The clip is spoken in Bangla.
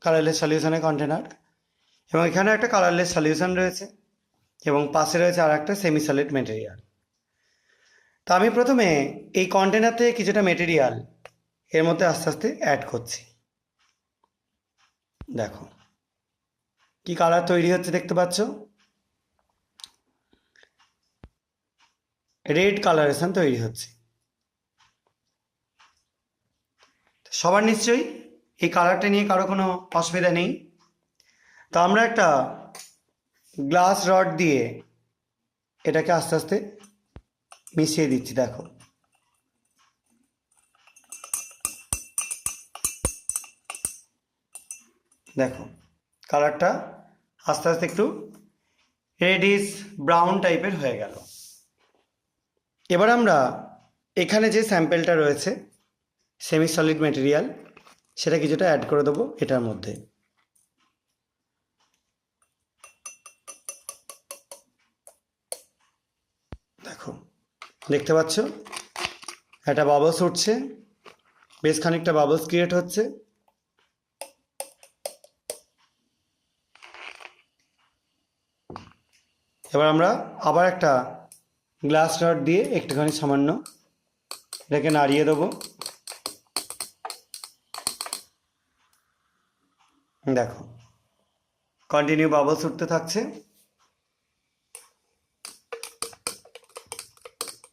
কালারলেস সলিউশনের কন্টেনার, এবং এখানে একটা কালারলেস সলিউশন রয়েছে এবং পাশে রয়েছে আর একটা সেমি সলিড মেটেরিয়াল। তো আমি প্রথমে এই কন্টেনার থেকে কিছুটা মেটেরিয়াল এর মধ্যে আস্তে আস্তে অ্যাড করছি। দেখো কি কালার তৈরি হচ্ছে, দেখতে পাচ্ছ রেড কালারেশন তৈরি হচ্ছে। সবার নিশ্চয়ই এই কালারটা নিয়ে কারো কোনো অসুবিধা নেই। তো আমরা একটা গ্লাস রড দিয়ে এটাকে আস্তে আস্তে মিশিয়ে দিচ্ছি। দেখো দেখো কালারটা আস্তে আস্তে একটু রেডিশ ব্রাউন টাইপের হয়ে গেল। এবার আমরা এখানে যে স্যাম্পেলটা রয়েছে সেমি সলিড মেটেরিয়াল, সেটা কিছুটা অ্যাড করে দেবো এটার মধ্যে। দেখো দেখতে পাচ্ছ একটা বাবলস উঠছে, বেশ খানিকটা বাবলস ক্রিয়েট হচ্ছে। এবার আমরা আবার একটা গ্লাস রড দিয়ে একটুখানি সামান্য এটাকে নাড়িয়ে দেবো। দেখো কন্টিনিউ বাবলস উঠতে থাকছে।